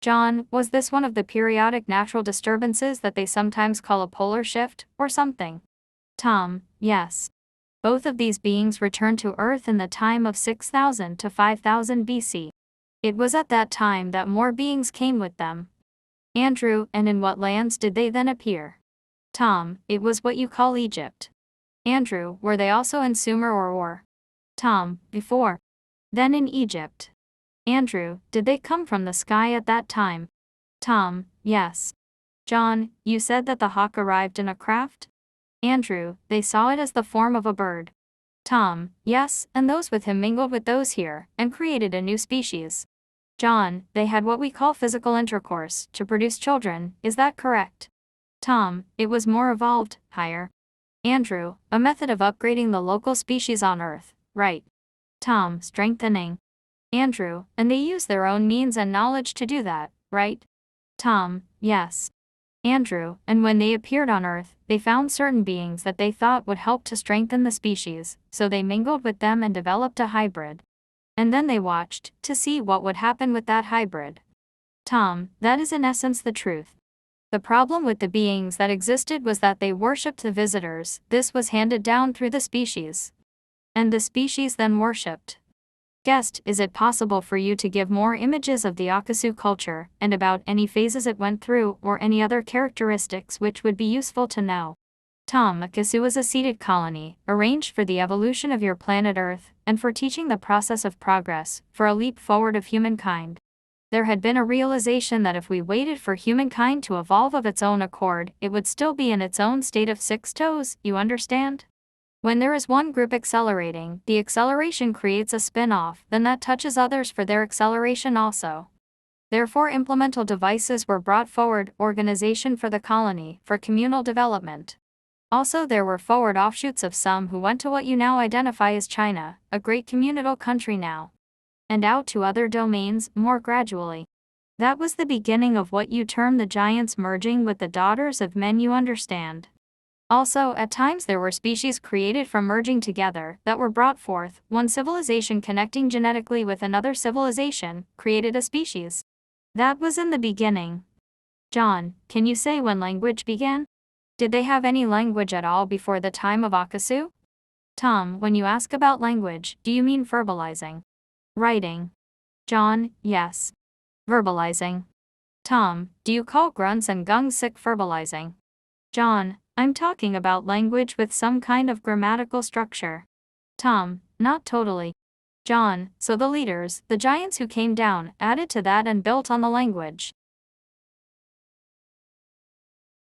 John, was this one of the periodic natural disturbances that they sometimes call a polar shift, or something? Tom, yes. Both of these beings returned to Earth in the time of 6000 to 5000 BC. It was at that time that more beings came with them. Andrew, and in what lands did they then appear? Tom, it was what you call Egypt. Andrew, were they also in Sumer or Ur? Tom, before. Then in Egypt. Andrew, did they come from the sky at that time? Tom, yes. John, you said that the hawk arrived in a craft? Andrew, they saw it as the form of a bird. Tom, yes, and those with him mingled with those here, and created a new species. John, they had what we call physical intercourse, to produce children, is that correct? Tom, it was more evolved, higher. Andrew, a method of upgrading the local species on Earth, right? Tom, strengthening. Andrew, and they use their own means and knowledge to do that, right? Tom, yes. Andrew, and when they appeared on Earth, they found certain beings that they thought would help to strengthen the species, so they mingled with them and developed a hybrid. And then they watched, to see what would happen with that hybrid. Tom, that is in essence the truth. The problem with the beings that existed was that they worshipped the visitors, this was handed down through the species. And the species then worshipped. Guest, is it possible for you to give more images of the Akesu culture, and about any phases it went through, or any other characteristics which would be useful to know? Tom, Akesu is a seeded colony, arranged for the evolution of your planet Earth, and for teaching the process of progress, for a leap forward of humankind. There had been a realization that if we waited for humankind to evolve of its own accord, it would still be in its own state of 6 toes, you understand? When there is one group accelerating, the acceleration creates a spin-off, then that touches others for their acceleration also. Therefore implemental devices were brought forward, organization for the colony, for communal development. Also there were forward offshoots of some who went to what you now identify as China, a great communal country now. And out to other domains, more gradually. That was the beginning of what you term the giants merging with the daughters of men, you understand. Also, at times there were species created from merging together, that were brought forth, one civilization connecting genetically with another civilization, created a species. That was in the beginning. John, can you say when language began? Did they have any language at all before the time of Akesu? Tom, when you ask about language, do you mean verbalizing? Writing. John, yes. Verbalizing. Tom, do you call grunts and gungs sick verbalizing? John, I'm talking about language with some kind of grammatical structure. Tom, not totally. John, so the leaders, the giants who came down, added to that and built on the language.